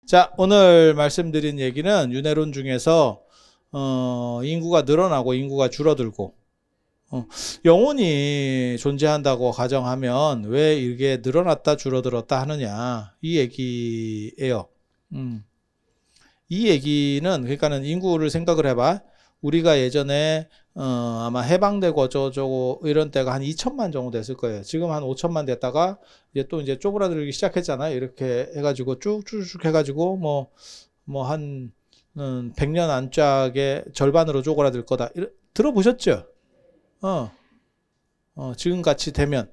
자, 오늘 말씀드린 얘기는 윤회론 중에서 인구가 늘어나고 인구가 줄어들고 영혼이 존재한다고 가정하면 왜 이게 늘어났다 줄어들었다 하느냐 이 얘기예요. 이 얘기는 그러니까는 인구를 생각을 해봐. 우리가 예전에 아마 해방되고 어쩌고저쩌고 이런 때가 한 2천만 정도 됐을 거예요. 지금 한 5천만 됐다가 이제 또 이제 쪼그라들기 시작했잖아요. 이렇게 해가지고 쭉쭉쭉 해가지고 뭐 한 100년 안짝에 절반으로 쪼그라들 거다. 들어보셨죠? 지금 같이 되면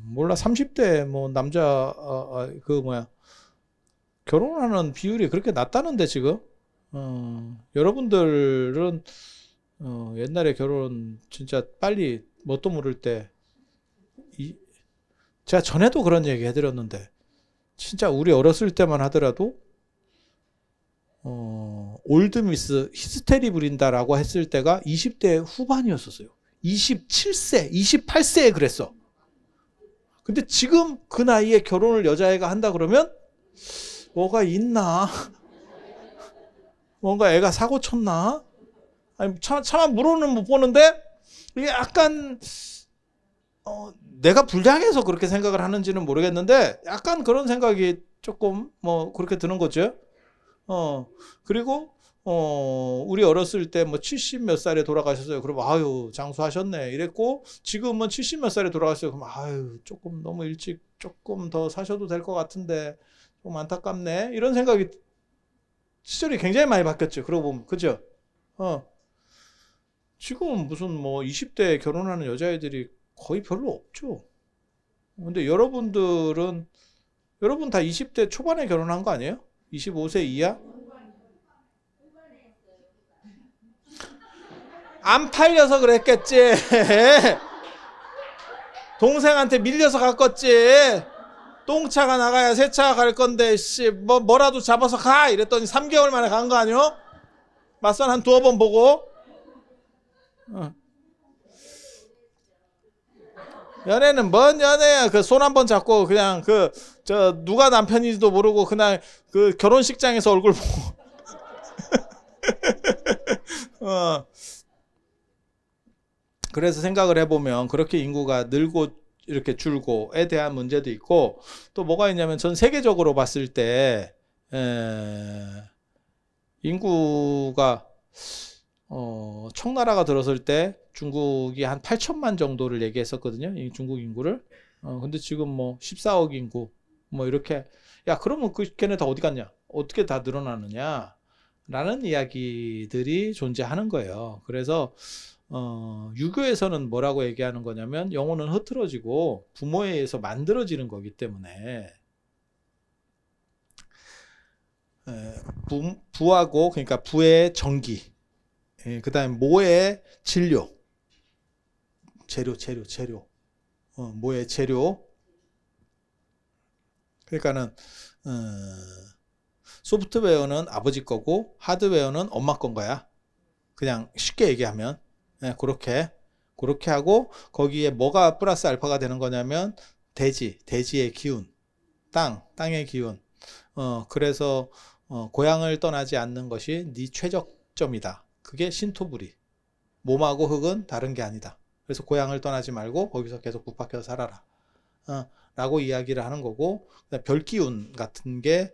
몰라 30대 뭐 남자 결혼하는 비율이 그렇게 낮다는데 지금 여러분들은 옛날에 결혼 진짜 빨리 뭣도 모를 때 제가 전에도 그런 얘기 해드렸는데 진짜 우리 어렸을 때만 하더라도 올드미스 히스테리 부린다라고 했을 때가 20대 후반이었었어요. 27세, 28세에 그랬어. 근데 지금 그 나이에 결혼을 여자애가 한다 그러면 뭐가 있나? 뭔가 애가 사고 쳤나? 아니, 차마 물어는 못 보는데 이게 약간 내가 불량해서 그렇게 생각을 하는지는 모르겠는데 약간 그런 생각이 조금 뭐 그렇게 드는 거죠. 그리고 우리 어렸을 때 뭐 70 몇 살에 돌아가셨어요. 그럼 아유 장수하셨네 이랬고 지금은 70 몇 살에 돌아가셨어요. 그럼 아유 조금 너무 일찍 조금 더 사셔도 될 것 같은데 좀 안타깝네 이런 생각이 시절이 굉장히 많이 바뀌었죠. 그러고 보면 그죠? 지금은 무슨 뭐 20대에 결혼하는 여자애들이 거의 별로 없죠. 근데 여러분 다 20대 초반에 결혼한 거 아니에요? 25세 이하? 안 팔려서 그랬겠지. 동생한테 밀려서 갔겠지. 똥차가 나가야 새차가 갈 건데 뭐라도 잡아서 가 이랬더니 3개월 만에 간 거 아니요? 맞선 한 두어 번 보고 연애는 뭔 연애야. 그 손 한 번 잡고 그냥 누가 남편인지도 모르고 그냥 그 결혼식장에서 얼굴 보고 그래서 생각을 해보면 그렇게 인구가 늘고 이렇게 줄고에 대한 문제도 있고 또 뭐가 있냐면 전 세계적으로 봤을 때 인구가 청나라가 들었을 때 중국이 한 8천만 정도를 얘기했었거든요. 중국 인구를. 근데 지금 뭐 14억 인구 뭐 이렇게 야 그러면 걔네 다 어디 갔냐? 어떻게 다 늘어나느냐? 라는 이야기들이 존재하는 거예요. 그래서 유교에서는 뭐라고 얘기하는 거냐면 영혼은 흐트러지고 부모에 의해서 만들어지는 거기 때문에 부하고 그러니까 부의 정기 그 다음에 모의 진료 재료 모의 재료 그러니까는 소프트웨어는 아버지 거고 하드웨어는 엄마 건 거야. 그냥 쉽게 얘기하면 그렇게 하고 거기에 뭐가 플러스 알파가 되는 거냐면 대지의 기운, 땅의 기운. 그래서 고향을 떠나지 않는 것이 네 최적점이다. 그게 신토부리. 몸하고 흙은 다른 게 아니다. 그래서 고향을 떠나지 말고 거기서 계속 붙박혀서 살아라. 라고 이야기를 하는 거고 별기운 같은 게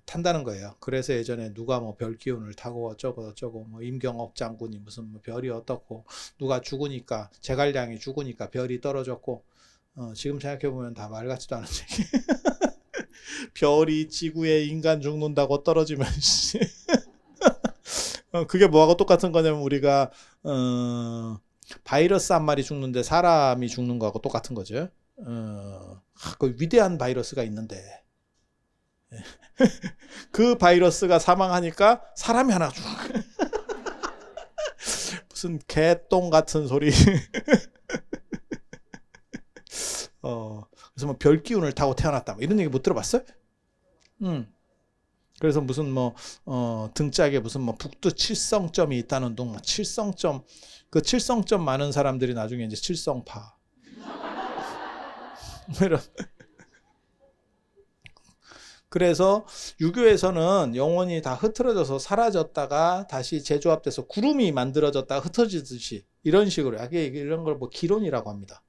탄다는 거예요. 그래서 예전에 누가 뭐 별기운을 타고 어쩌고 뭐 임경옥 장군이 무슨 뭐 별이 어떻고 누가 죽으니까 제갈량이 죽으니까 별이 떨어졌고 지금 생각해보면 다 말 같지도 않은 얘기. 별이 지구에 인간 죽는다고 떨어지면 그게 뭐하고 똑같은 거냐면 우리가 바이러스 한 마리 죽는데 사람이 죽는 거하고 똑같은 거죠. 그 위대한 바이러스가 있는데 그 바이러스가 사망하니까 사람이 하나 죽어. 무슨 개똥 같은 소리. 그래서 뭐 별기운을 타고 태어났다 뭐 이런 얘기 못 들어봤어요? 그래서 무슨 뭐 등짝에 무슨 뭐 북두 칠성점이 있다는 둥 칠성점 그 칠성점 많은 사람들이 나중에 이제 칠성파 이런 그래서 유교에서는 영혼이 다 흐트러져서 사라졌다가 다시 재조합돼서 구름이 만들어졌다가 흩어지듯이 이런 식으로 이런 걸 뭐 기론이라고 합니다.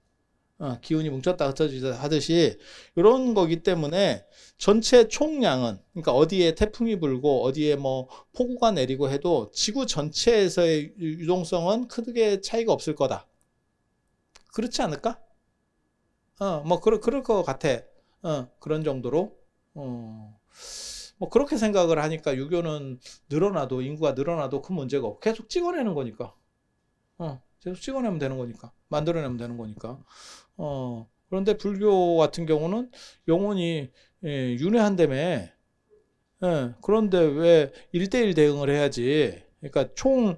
기운이 뭉쳤다 흩어지다 하듯이 이런 거기 때문에 전체 총량은, 그러니까 어디에 태풍이 불고 어디에 뭐 폭우가 내리고 해도 지구 전체에서의 유동성은 크게 차이가 없을 거다. 그렇지 않을까? 뭐 그럴 것 같아. 그런 정도로. 뭐 그렇게 생각을 하니까 유교는 늘어나도, 인구가 늘어나도 큰 문제가 없고 계속 찍어내는 거니까. 계속 찍어내면 되는 거니까. 만들어내면 되는 거니까. 그런데 불교 같은 경우는 영혼이 윤회한다며. 그런데 왜 1대1 대응을 해야지. 그러니까 총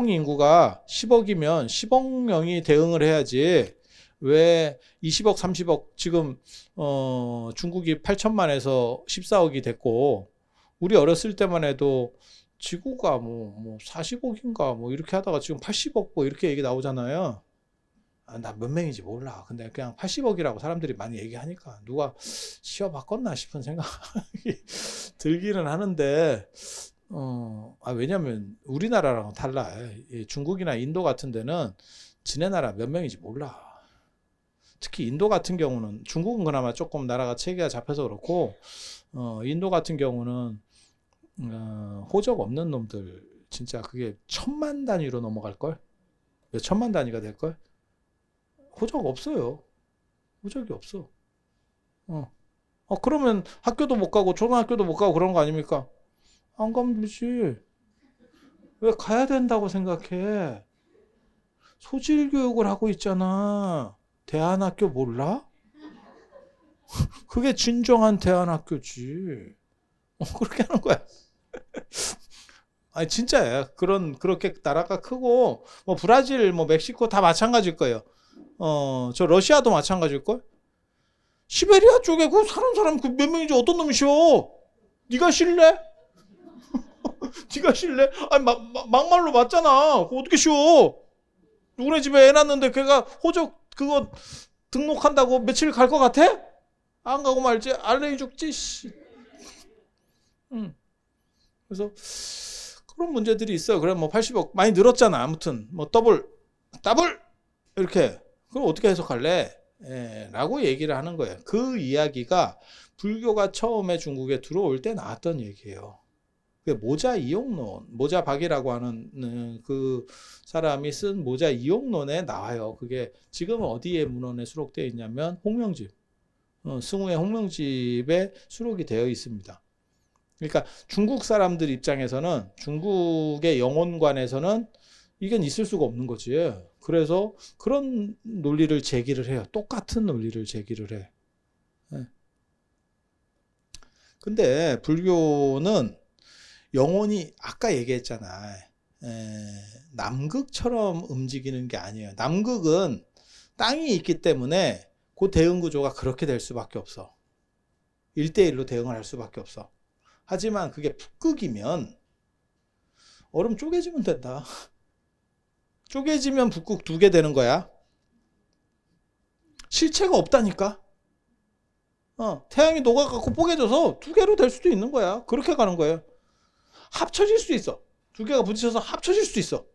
인구가 10억이면 10억 명이 대응을 해야지. 왜 20억, 30억, 지금, 중국이 8천만에서 14억이 됐고, 우리 어렸을 때만 해도 지구가 뭐 40억인가 뭐 이렇게 하다가 지금 80억 뭐 이렇게 얘기 나오잖아요. 나 몇 명인지 몰라. 근데 그냥 80억이라고 사람들이 많이 얘기하니까 누가 시어 바꿨나 싶은 생각이 들기는 하는데, 왜냐면 우리나라랑은 달라. 중국이나 인도 같은 데는 지네 나라 몇 명인지 몰라. 특히 인도 같은 경우는, 중국은 그나마 조금 나라가 체계가 잡혀서 그렇고, 인도 같은 경우는 호적 없는 놈들 진짜 그게 1000만 단위로 넘어갈걸? 몇 천만 단위가 될걸? 호적 없어요. 호적이 없어. 그러면 학교도 못 가고 초등학교도 못 가고 그런 거 아닙니까? 안 가면 되지. 왜 가야 된다고 생각해? 소질 교육을 하고 있잖아. 대안학교 몰라? 그게 진정한 대안학교지. 그렇게 하는 거야. 아니 진짜야. 그렇게 나라가 크고 뭐 브라질, 뭐 멕시코 다 마찬가지일 거예요. 저 러시아도 마찬가지일 걸. 시베리아 쪽에 그 사는 사람 그 몇 명인지 어떤 놈이 쉬어? 네가 쉴래? 네가 쉴래? 아니 막말로 맞잖아. 그거 어떻게 쉬어? 누구네 집에 애 낳는데 걔가 호적 그거 등록한다고 며칠 갈 것 같아? 안 가고 말지. 알레이 죽지. 씨. 그래서 그런 문제들이 있어. 그래 뭐 80억 많이 늘었잖아. 아무튼 뭐 더블 이렇게. 그럼 어떻게 해석할래? 라고 얘기를 하는 거예요. 그 이야기가 불교가 처음에 중국에 들어올 때 나왔던 얘기예요. 모자 이용론, 모자박이라고 하는 그 사람이 쓴 모자 이용론에 나와요. 그게 지금 어디에 문헌에 수록되어 있냐면 홍명집, 승우의 홍명집에 수록이 되어 있습니다. 그러니까 중국 사람들 입장에서는, 중국의 영혼관에서는 이건 있을 수가 없는 거지. 그래서 그런 논리를 제기를 해요. 똑같은 논리를 제기를 해. 근데 불교는 영혼이 아까 얘기했잖아. 남극처럼 움직이는 게 아니에요. 남극은 땅이 있기 때문에 그 대응 구조가 그렇게 될 수밖에 없어. 1대1로 대응을 할 수밖에 없어. 하지만 그게 북극이면 얼음 쪼개지면 된다. 쪼개지면 북극 2개 되는 거야. 실체가 없다니까. 태양이 녹아갖고 뽀개져서 2개로 될 수도 있는 거야. 그렇게 가는 거예요. 합쳐질 수 있어. 2개가 부딪혀서 합쳐질 수도 있어.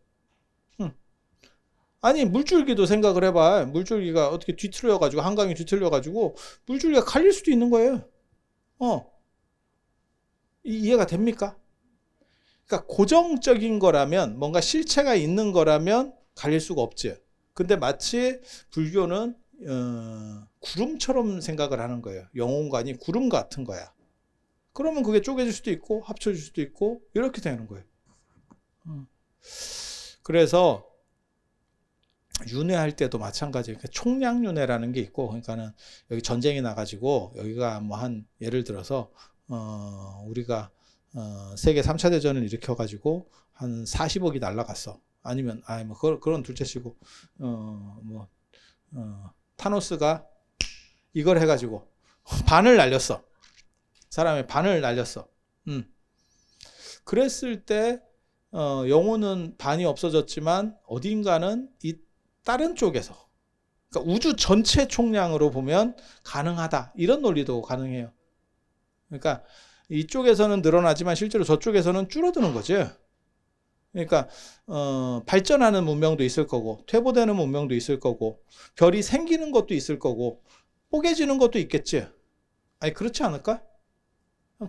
아니 물줄기도 생각을 해봐. 물줄기가 어떻게 뒤틀려가지고, 한강이 뒤틀려가지고 물줄기가 갈릴 수도 있는 거예요. 이해가 됩니까? 그러니까 고정적인 거라면, 뭔가 실체가 있는 거라면 갈릴 수가 없지. 근데 마치 불교는 구름처럼 생각을 하는 거예요. 영혼관이 구름 같은 거야. 그러면 그게 쪼개질 수도 있고 합쳐질 수도 있고 이렇게 되는 거예요. 그래서 윤회할 때도 마찬가지예요. 총량윤회라는 게 있고, 그러니까는 여기 전쟁이 나가지고 여기가 뭐 한 예를 들어서 우리가 세계 3차 대전을 일으켜가지고 한 40억이 날라갔어. 아니면 뭐 그런 둘째치고 타노스가 이걸 해가지고 반을 날렸어. 사람의 반을 날렸어. 그랬을 때 영혼은 반이 없어졌지만 어딘가는 이 다른 쪽에서, 그러니까 우주 전체 총량으로 보면 가능하다. 이런 논리도 가능해요. 그러니까 이쪽에서는 늘어나지만 실제로 저쪽에서는 줄어드는 거죠. 그러니까 발전하는 문명도 있을 거고 퇴보되는 문명도 있을 거고 별이 생기는 것도 있을 거고 뽀개지는 것도 있겠지. 아니 그렇지 않을까?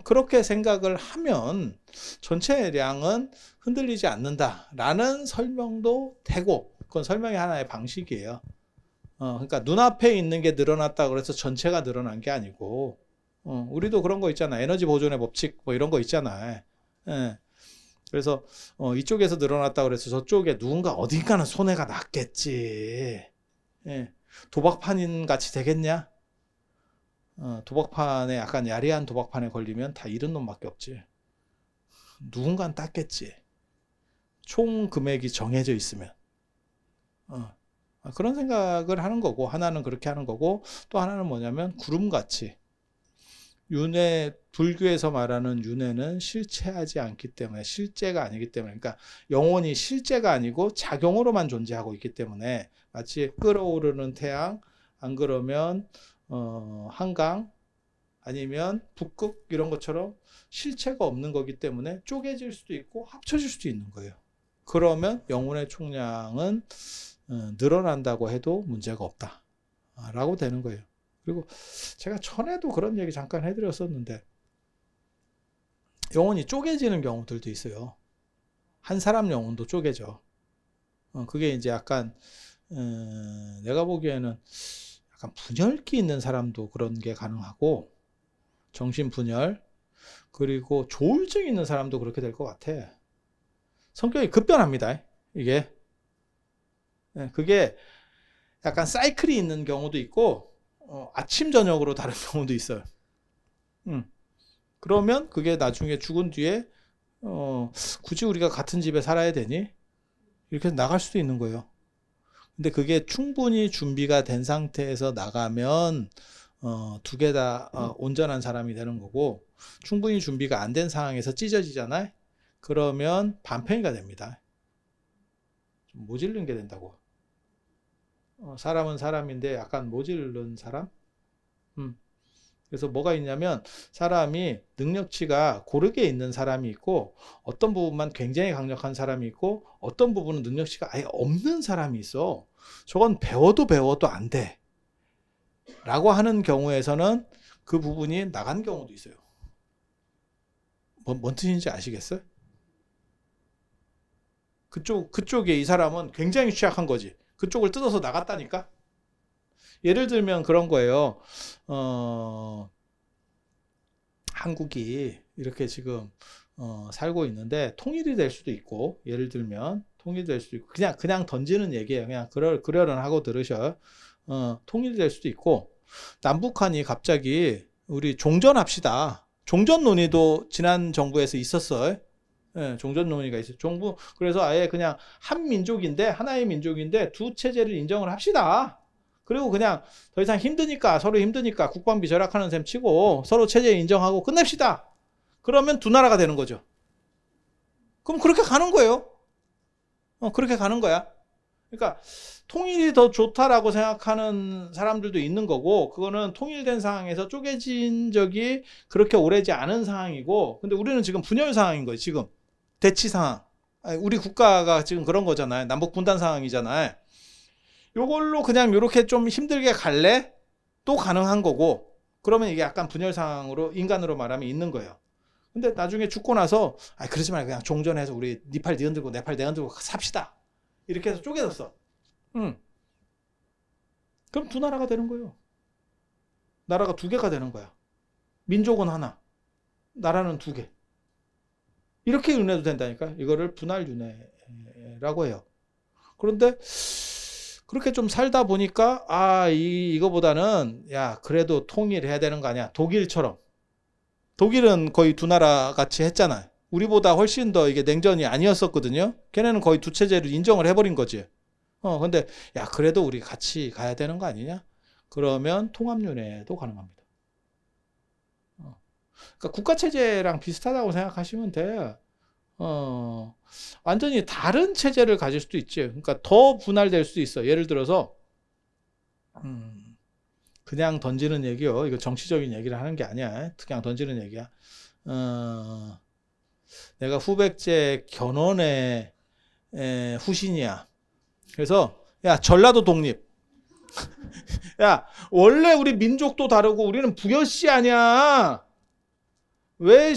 그렇게 생각을 하면 전체량은 흔들리지 않는다라는 설명도 되고 그건 설명의 하나의 방식이에요. 그러니까 눈앞에 있는 게 늘어났다 그래서 전체가 늘어난 게 아니고 우리도 그런 거 있잖아. 에너지 보존의 법칙 뭐 이런 거 있잖아. 예. 그래서 이쪽에서 늘어났다 그래서 저쪽에 누군가 어딘가는 손해가 났겠지. 예. 도박판인 같이 되겠냐? 도박판에 약간 야리한 도박판에 걸리면 다 잃은 놈밖에 없지. 누군가는 땄겠지. 총 금액이 정해져 있으면. 그런 생각을 하는 거고 하나는 그렇게 하는 거고 또 하나는 뭐냐면 구름같이 윤회, 불교에서 말하는 윤회는 실체하지 않기 때문에 실제가 아니기 때문에 그러니까 영혼이 실제가 아니고 작용으로만 존재하고 있기 때문에 마치 끓어오르는 태양 안 그러면 한강 아니면 북극 이런 것처럼 실체가 없는 거기 때문에 쪼개질 수도 있고 합쳐질 수도 있는 거예요. 그러면 영혼의 총량은 늘어난다고 해도 문제가 없다 라고 되는 거예요. 그리고 제가 전에도 그런 얘기 잠깐 해드렸었는데 영혼이 쪼개지는 경우들도 있어요. 한 사람 영혼도 쪼개져. 그게 이제 약간 내가 보기에는 약간 분열기 있는 사람도 그런 게 가능하고 정신분열 그리고 조울증 있는 사람도 그렇게 될 것 같아. 성격이 급변합니다. 이게 그게 약간 사이클이 있는 경우도 있고 아침 저녁으로 다른 경우도 있어요. 그러면 그게 나중에 죽은 뒤에 굳이 우리가 같은 집에 살아야 되니? 이렇게 나갈 수도 있는 거예요. 근데 그게 충분히 준비가 된 상태에서 나가면 두 개 다 온전한 사람이 되는 거고 충분히 준비가 안 된 상황에서 찢어지잖아요. 그러면 반팽이가 됩니다. 좀 모질른 게 된다고. 사람은 사람인데 약간 모질른 사람? 그래서 뭐가 있냐면 사람이 능력치가 고르게 있는 사람이 있고 어떤 부분만 굉장히 강력한 사람이 있고 어떤 부분은 능력치가 아예 없는 사람이 있어. 저건 배워도 안 돼. 라고 하는 경우에서는 그 부분이 나간 경우도 있어요. 뭔 뜻인지 아시겠어요? 그쪽에 이 사람은 굉장히 취약한 거지. 그쪽을 뜯어서 나갔다니까? 예를 들면 그런 거예요. 한국이 이렇게 지금 살고 있는데 통일이 될 수도 있고 예를 들면 통일이 될 수도 있고 그냥 던지는 얘기예요. 그냥 그러려니 하고 들으셔. 통일이 될 수도 있고 남북한이 갑자기 우리 종전합시다. 종전 논의도 지난 정부에서 있었어요. 예, 종전 논의가 있어요. 정부 그래서 아예 그냥 한 민족인데 하나의 민족인데 두 체제를 인정을 합시다. 그리고 그냥 더 이상 서로 힘드니까 국방비 절약하는 셈 치고 서로 체제 인정하고 끝냅시다. 그러면 두 나라가 되는 거죠. 그럼 그렇게 가는 거예요. 그렇게 가는 거야. 그러니까 통일이 더 좋다라고 생각하는 사람들도 있는 거고 그거는 통일된 상황에서 쪼개진 적이 그렇게 오래지 않은 상황이고 근데 우리는 지금 분열 상황인 거예요. 지금 대치 상황. 우리 국가가 지금 그런 거잖아요. 남북 분단 상황이잖아요. 요걸로 그냥 이렇게 좀 힘들게 갈래? 또 가능한 거고 그러면 이게 약간 분열 상황으로 인간으로 말하면 있는 거예요. 근데 나중에 죽고 나서 그러지 말고 그냥 종전해서 우리 네 팔 네 흔들고 내 팔 내 흔들고 삽시다. 이렇게 해서 쪼개졌어. 그럼 두 나라가 되는 거예요. 나라가 두 개가 되는 거야. 민족은 하나, 나라는 두 개. 이렇게 윤회도 된다니까. 이거를 분할 윤회라고 해요. 그런데 그렇게 좀 살다 보니까 이거보다는 야 그래도 통일해야 되는 거 아니야. 독일처럼. 독일은 거의 두 나라 같이 했잖아요. 우리보다 훨씬 더 이게 냉전이 아니었었거든요. 걔네는 거의 두 체제를 인정을 해버린 거지. 근데 야 그래도 우리 같이 가야 되는 거 아니냐? 그러면 통합윤회도 가능합니다. 그러니까 국가체제랑 비슷하다고 생각하시면 돼. 완전히 다른 체제를 가질 수도 있지. 그러니까 더 분할될 수도 있어. 예를 들어서 그냥 던지는 얘기요. 이거 정치적인 얘기를 하는 게 아니야. 그냥 던지는 얘기야. 내가 후백제 견훤의 후신이야. 그래서 야, 전라도 독립. 야, 원래 우리 민족도 다르고 우리는 부여씨 아니야. 왜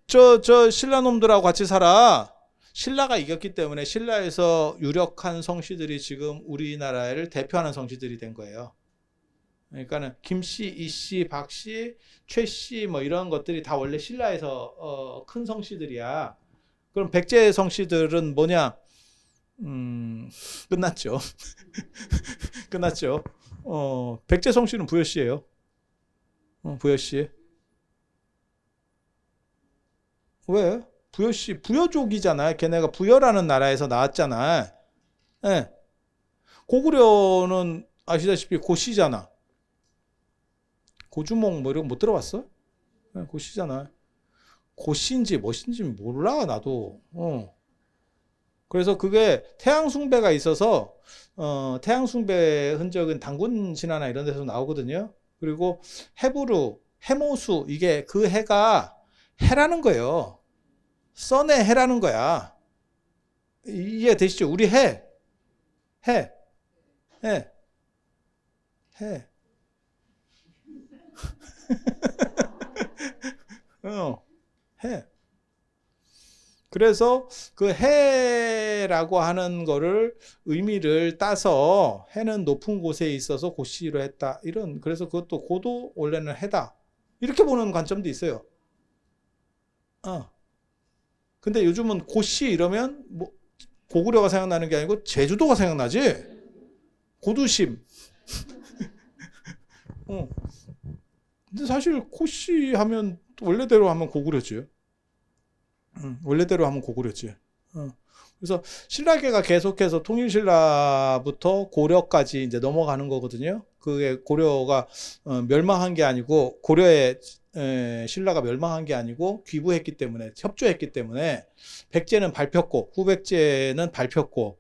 저 신라놈들하고 같이 살아? 신라가 이겼기 때문에 신라에서 유력한 성씨들이 지금 우리나라를 대표하는 성씨들이 된 거예요. 그러니까는 김씨, 이씨, 박씨, 최씨 뭐 이런 것들이 다 원래 신라에서 큰 성씨들이야. 그럼 백제 성씨들은 뭐냐? 끝났죠. 끝났죠. 백제 성씨는 부여씨예요. 부여씨. 왜? 부여씨, 부여족이잖아. 걔네가 부여라는 나라에서 나왔잖아. 예. 고구려는 아시다시피 고씨잖아. 고주몽 뭐 이런 거 못 들어봤어? 네, 고씨잖아. 고씨인지 뭐신지 몰라 나도. 그래서 그게 태양숭배가 있어서 태양숭배 흔적은 단군 신화나 이런 데서 나오거든요. 그리고 해부루, 해모수 이게 그 해가 해라는 거예요. 선의 해라는 거야. 이해되시죠? 우리 해. 해. 해. 해. 해. 그래서 그 해라고 하는 거를 의미를 따서 해는 높은 곳에 있어서 고씨로 했다. 이런 그래서 그것도 고도 원래는 해다. 이렇게 보는 관점도 있어요. 근데 요즘은 고씨 이러면 뭐 고구려가 생각나는 게 아니고 제주도가 생각나지. 고두심. 근데 사실 고씨 하면 원래대로 하면 고구려지. 원래대로 하면 고구려지. 그래서 신라계가 계속해서 통일신라부터 고려까지 이제 넘어가는 거거든요. 그게 고려가 멸망한 게 아니고 고려의 신라가 멸망한 게 아니고 귀부했기 때문에 협조했기 때문에 백제는 밟혔고 후백제는 밟혔고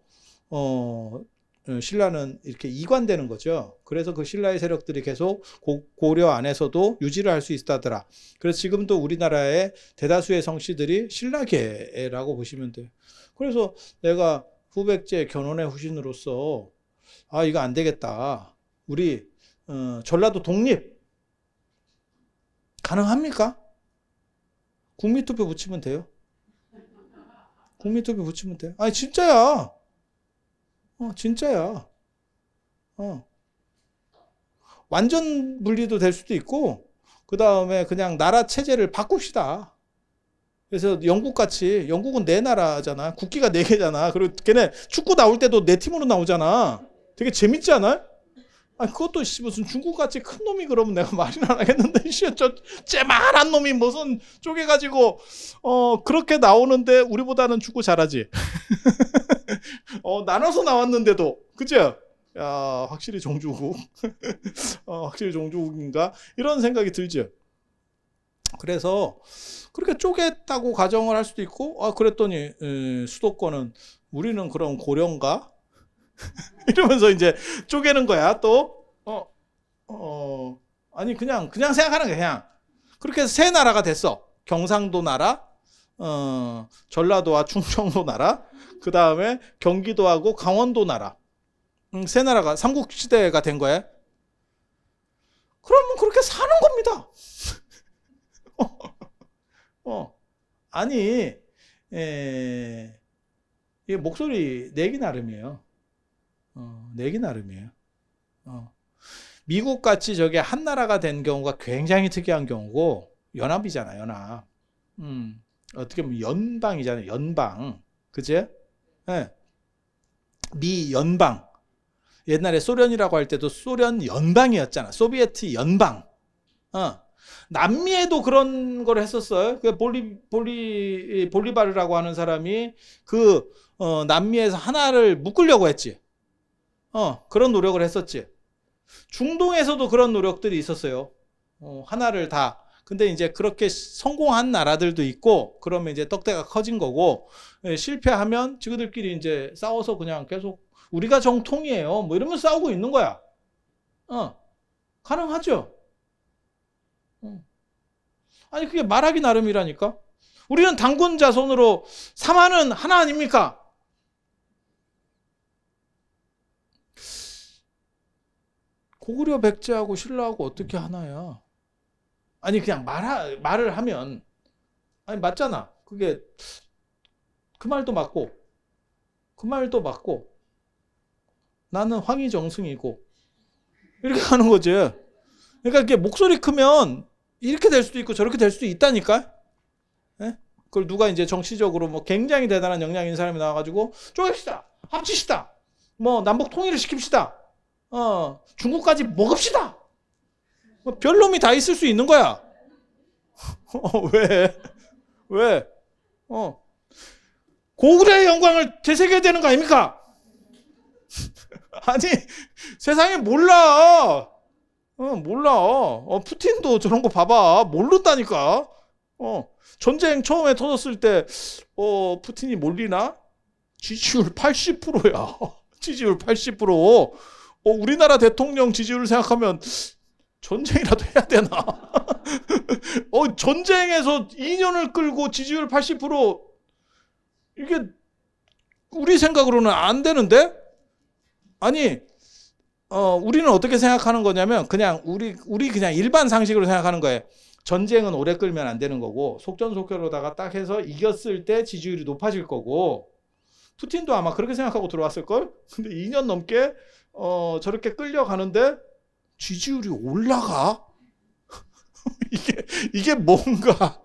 신라는 이렇게 이관되는 거죠. 그래서 그 신라의 세력들이 계속 고려 안에서도 유지를 할 수 있다더라. 그래서 지금도 우리나라의 대다수의 성씨들이 신라계라고 보시면 돼요. 그래서 내가 후백제 견훤의 후신으로서 아 이거 안 되겠다. 우리 전라도 독립 가능합니까? 국민투표 붙이면 돼요. 국민투표 붙이면 돼요. 아니 진짜야. 진짜야. 완전 분리도 될 수도 있고, 그 다음에 그냥 나라 체제를 바꿉시다. 그래서 영국같이, 영국은 네 나라잖아. 국기가 네 개잖아. 그리고 걔네 축구 나올 때도 네 팀으로 나오잖아. 되게 재밌지 않아요? 아니, 그것도 무슨 중국같이 큰 놈이 그러면 내가 말이나 안 하겠는데, 저 째만한 놈이 무슨 쪼개가지고, 그렇게 나오는데 우리보다는 축구 잘하지. 나눠서 나왔는데도, 그죠? 야, 확실히 종주국. 확실히 종주국인가? 이런 생각이 들죠. 그래서, 그렇게 쪼갰다고 가정을 할 수도 있고, 그랬더니, 수도권은, 우리는 그럼 고려인가? 이러면서 이제 쪼개는 거야, 또. 아니, 그냥 생각하는 거야, 그냥. 그렇게 해서 세 나라가 됐어. 경상도 나라, 전라도와 충청도 나라, 그 다음에 경기도하고 강원도 나라. 세 나라가 삼국시대가 된 거야. 그러면 그렇게 사는 겁니다. 아니, 이게 목소리 내기 나름이에요. 내기 나름이에요. 미국 같이 저게 한 나라가 된 경우가 굉장히 특이한 경우고, 연합이잖아, 연합. 어떻게 보면 연방이잖아요, 연방. 그치? 네. 미 연방. 옛날에 소련이라고 할 때도 소련 연방이었잖아. 소비에트 연방. 남미에도 그런 걸 했었어요. 그 볼리바르라고 하는 사람이 그 남미에서 하나를 묶으려고 했지. 그런 노력을 했었지. 중동에서도 그런 노력들이 있었어요. 하나를 다. 근데 이제 그렇게 성공한 나라들도 있고, 그러면 이제 떡대가 커진 거고, 실패하면 지그들끼리 이제 싸워서 그냥 계속 우리가 정통이에요. 뭐 이러면서 싸우고 있는 거야. 가능하죠. 아니 그게 말하기 나름이라니까. 우리는 단군 자손으로 삼하는 하나 아닙니까? 고구려 백제하고 신라하고 어떻게 하나야? 아니 그냥 말을 하면 아니 맞잖아. 그게 그 말도 맞고 그 말도 맞고 나는 황희정승이고 이렇게 하는 거지. 그러니까 이게 목소리 크면 이렇게 될 수도 있고 저렇게 될 수도 있다니까. 예? 그걸 누가 이제 정치적으로 뭐 굉장히 대단한 역량 있는 사람이 나와가지고 쪼갭시다, 합치시다, 뭐 남북 통일을 시킵시다, 중국까지 먹읍시다. 뭐 별놈이 다 있을 수 있는 거야. 왜? 왜? 고구려의 영광을 되새겨야 되는 거 아닙니까? 아니 세상에 몰라. 몰라. 푸틴도 저런 거 봐봐. 모른다니까. 전쟁 처음에 터졌을 때 푸틴이 몰리나? 지지율 80%야. 지지율 80%. 우리나라 대통령 지지율을 생각하면 전쟁이라도 해야 되나? 전쟁에서 2년을 끌고 지지율 80% 이게 우리 생각으로는 안 되는데? 아니 우리는 어떻게 생각하는 거냐면 그냥 우리 그냥 일반 상식으로 생각하는 거예요. 전쟁은 오래 끌면 안 되는 거고 속전속결로다가 딱 해서 이겼을 때 지지율이 높아질 거고 푸틴도 아마 그렇게 생각하고 들어왔을걸? 근데 2년 넘게 저렇게 끌려가는데 지지율이 올라가? 이게 뭔가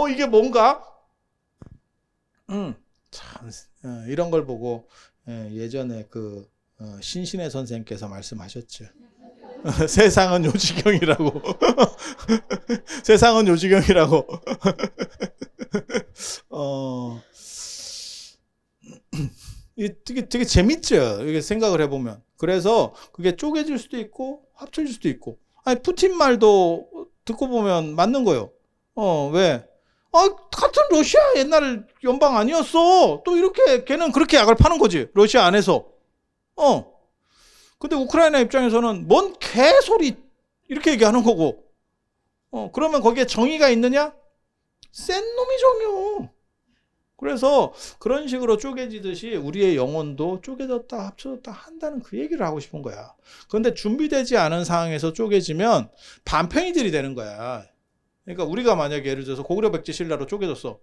이게 뭔가 참 이런 걸 보고 예전에 그 신신의 선생님께서 말씀하셨죠. 세상은 요지경이라고. 세상은 요지경이라고. 되게 재밌죠. 이게 생각을 해보면. 그래서 그게 쪼개질 수도 있고 합쳐질 수도 있고. 아니 푸틴 말도 듣고 보면 맞는 거예요. 왜? 같은 러시아 옛날 연방 아니었어. 또 이렇게 걔는 그렇게 약을 파는 거지. 러시아 안에서. 근데 우크라이나 입장에서는 뭔 개소리 이렇게 얘기하는 거고. 그러면 거기에 정의가 있느냐? 센 놈이 정의요. 그래서 그런 식으로 쪼개지듯이 우리의 영혼도 쪼개졌다 합쳐졌다 한다는 그 얘기를 하고 싶은 거야. 그런데 준비되지 않은 상황에서 쪼개지면 반팽이들이 되는 거야. 그러니까 우리가 만약에 예를 들어서 고구려 백제 신라로 쪼개졌어.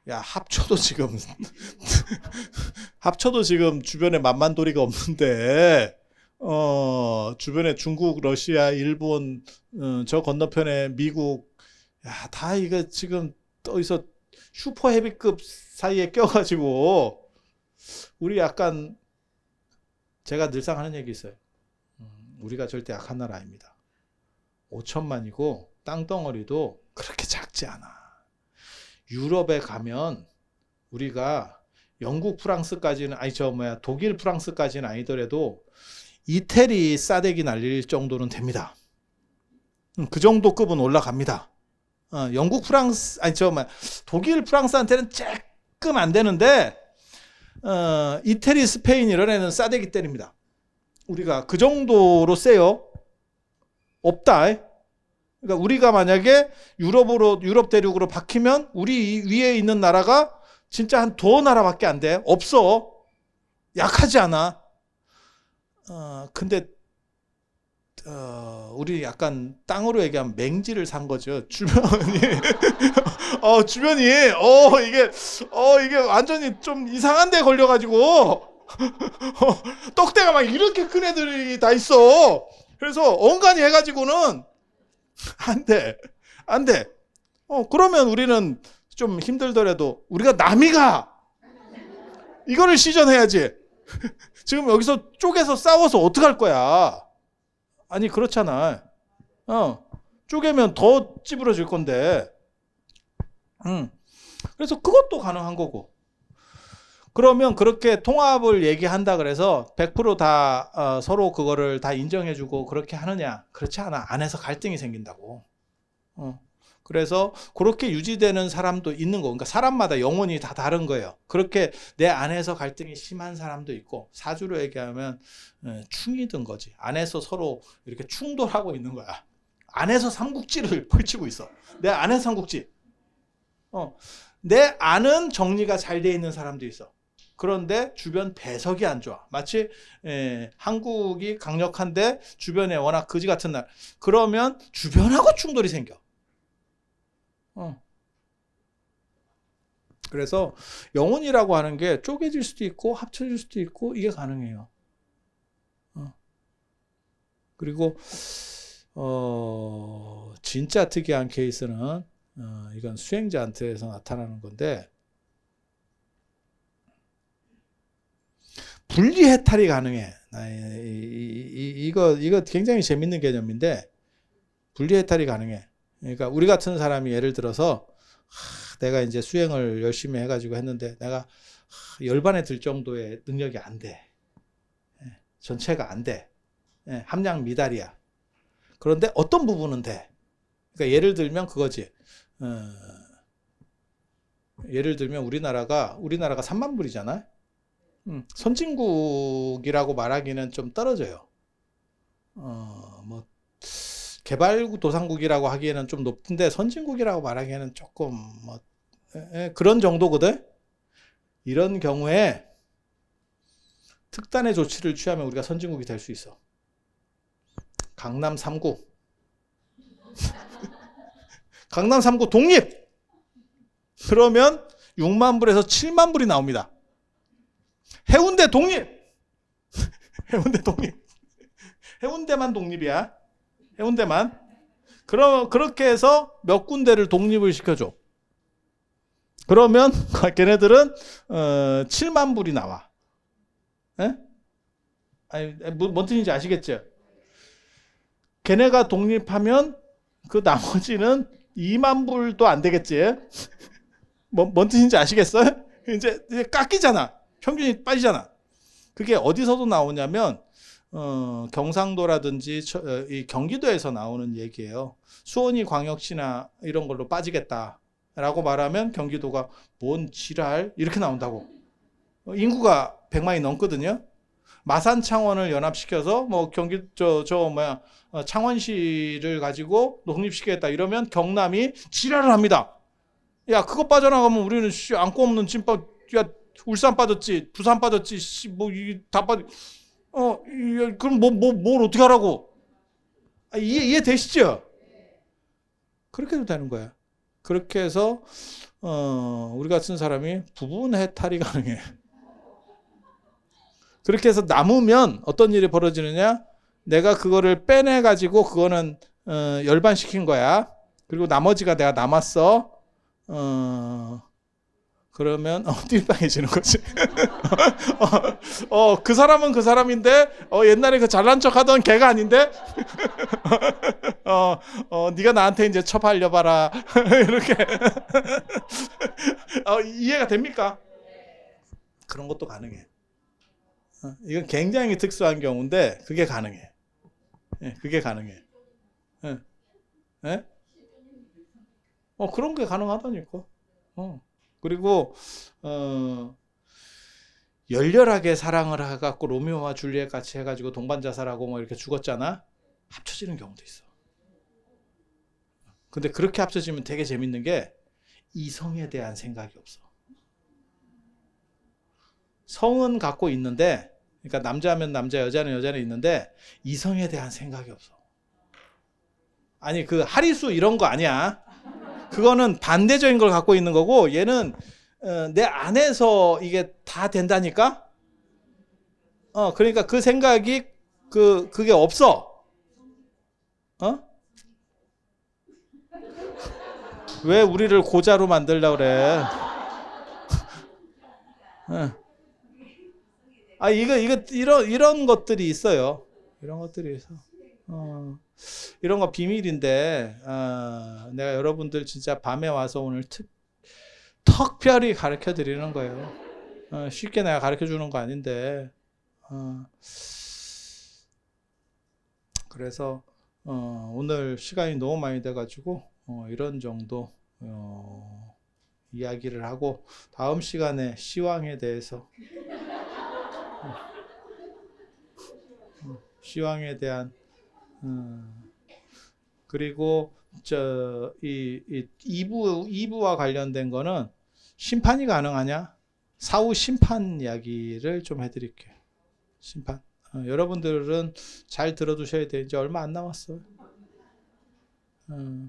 야 합쳐도 지금 주변에 만만도리가 없는데 주변에 중국, 러시아, 일본, 저 건너편에 미국, 야 다 이거 지금 어디서 슈퍼 헤비급 사이에 껴가지고 우리 약간 제가 늘상 하는 얘기 있어요. 우리가 절대 약한 나라 아닙니다. 5천만이고 땅덩어리도 그렇게 작지 않아. 유럽에 가면 우리가 영국 프랑스까지는 독일 프랑스까지는 아니더라도 이태리 싸대기 날릴 정도는 됩니다. 그 정도 급은 올라갑니다. 영국 프랑스 독일 프랑스한테는 조금 안 되는데 이태리 스페인 이런 애는 싸대기 때립니다. 우리가 그 정도로 세요. 없다. 그러니까 우리가 만약에 유럽 대륙으로 박히면 우리 위에 있는 나라가 진짜 한 두어 나라밖에 안 돼. 없어. 약하지 않아. 근데 우리 약간 땅으로 얘기하면 맹지를 산 거죠. 주변이 주변이 이게 완전히 좀 이상한 데 걸려가지고 떡대가 막 이렇게 큰 애들이 다 있어. 그래서 엉간히 해가지고는 안 돼. 그러면 우리는 좀 힘들더라도 우리가 남이가 이거를 시전해야지. 지금 여기서 쪼개서 싸워서 어떡할 거야? 아니 그렇잖아. 쪼개면 더 찌부러질 건데. 그래서 그것도 가능한 거고. 그러면 그렇게 통합을 얘기한다 그래서 100% 서로 그거를 다 인정해주고 그렇게 하느냐? 그렇지 않아. 안에서 갈등이 생긴다고. 그래서 그렇게 유지되는 사람도 있는 거. 그러니까 사람마다 영혼이 다 다른 거예요. 그렇게 내 안에서 갈등이 심한 사람도 있고, 사주로 얘기하면 충이 든 거지. 안에서 서로 이렇게 충돌하고 있는 거야. 안에서 삼국지를 펼치고 있어. 내 안에서 삼국지. 내 안은 정리가 잘 돼 있는 사람도 있어. 그런데 주변 배석이 안 좋아. 마치 한국이 강력한데 주변에 워낙 거지 같은 날. 그러면 주변하고 충돌이 생겨. 그래서 영혼이라고 하는 게 쪼개질 수도 있고 합쳐질 수도 있고 이게 가능해요. 그리고 진짜 특이한 케이스는 이건 수행자한테서 나타나는 건데, 분리해탈이 가능해. 이거 굉장히 재밌는 개념인데, 분리해탈이 가능해. 그러니까 우리 같은 사람이 예를 들어서 내가 이제 수행을 열심히 해가지고 했는데 내가 열반에 들 정도의 능력이 안 돼. 전체가 안 돼. 함량 미달이야. 그런데 어떤 부분은 돼. 그러니까 예를 들면 그거지. 예를 들면 우리나라가 3만 불이잖아. 선진국이라고 말하기는 좀 떨어져요. 뭐 개발도상국이라고 하기에는 좀 높은데 선진국이라고 말하기에는 조금 뭐 그런 정도거든. 이런 경우에 특단의 조치를 취하면 우리가 선진국이 될 수 있어. 강남 3구 강남 3구 독립! 그러면 6만 불에서 7만 불이 나옵니다. 해운대 독립! 해운대 독립. 해운대만 독립이야. 해운대만. 그렇게 해서 몇 군데를 독립을 시켜줘. 그러면 걔네들은 7만 불이 나와. 아니, 뭔 뜻인지 아시겠죠? 걔네가 독립하면 그 나머지는 2만 불도 안 되겠지? 뭔 뜻인지 아시겠어요? 이제 깎이잖아. 평균이 빠지잖아. 그게 어디서도 나오냐면 경상도라든지 이 경기도에서 나오는 얘기예요. 수원이 광역시나 이런 걸로 빠지겠다라고 말하면 경기도가 뭔 지랄 이렇게 나온다고. 인구가 100만이 넘거든요. 마산 창원을 연합시켜서 뭐 경기 창원시를 가지고 독립시키겠다 이러면 경남이 지랄을 합니다. 야 그거 빠져나가면 우리는 안고 없는 찐빵. 야 울산 빠졌지, 부산 빠졌지, 뭐 다 빠져. 그럼 뭘 어떻게 하라고? 이해되시죠? 그렇게 해도 되는 거야. 그렇게 해서 우리 같은 사람이 부분 해탈이 가능해. 그렇게 해서 남으면 어떤 일이 벌어지느냐? 내가 그거를 빼내 가지고 그거는 열반시킨 거야. 그리고 나머지가 내가 남았어. 그러면 띨빵해지는 거지. 그 사람은 그 사람인데 옛날에 그 잘난 척하던 걔가 아닌데 네가 나한테 이제 첩하려봐라. 이렇게 이해가 됩니까? 그런 것도 가능해. 이건 굉장히 특수한 경우인데 그게 가능해. 그게 가능해. 그런 게 가능하다니까. 그리고 열렬하게 사랑을 해갖고 로미오와 줄리엣 같이 해가지고 동반자살하고 뭐 이렇게 죽었잖아. 합쳐지는 경우도 있어. 근데 그렇게 합쳐지면 되게 재밌는 게 이성에 대한 생각이 없어. 성은 갖고 있는데, 그러니까 남자면 남자, 여자는 여자는 있는데 이성에 대한 생각이 없어. 아니 그 하리수 이런 거 아니야. 그거는 반대적인 걸 갖고 있는 거고 얘는 내 안에서 이게 다 된다니까. 그러니까 그 생각이 그게 없어. 왜 우리를 고자로 만들려고 그래? 이런 것들이 있어요. 이런 것들이 있어. 이런 거 비밀인데 내가 여러분들 진짜 밤에 와서 오늘 특별히 가르쳐 드리는 거예요. 쉽게 내가 가르쳐 주는 거 아닌데 그래서 오늘 시간이 너무 많이 돼 가지고 이런 정도 이야기를 하고 다음 시간에 시황에 대해서 시황에 대한 그리고 이 2부와 관련된 거는 심판이 가능하냐? 사후 심판 이야기를 좀 해드릴게요. 심판. 여러분들은 잘 들어두셔야 돼. 이제 얼마 안 남았어요.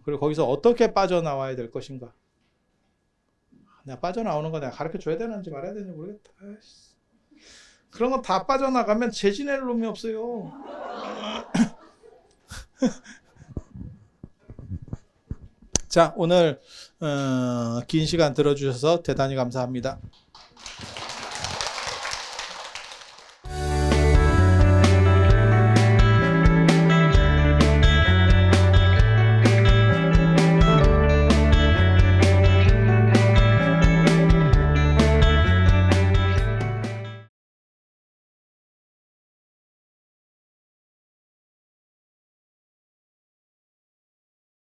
그리고 거기서 어떻게 빠져나와야 될 것인가? 내가 빠져나오는 거 내가 가르쳐 줘야 되는지 말아야 되는지 모르겠다. 아이씨. 그런 거 다 빠져나가면 재지낼 놈이 없어요. 자, 오늘 긴 시간 들어주셔서 대단히 감사합니다.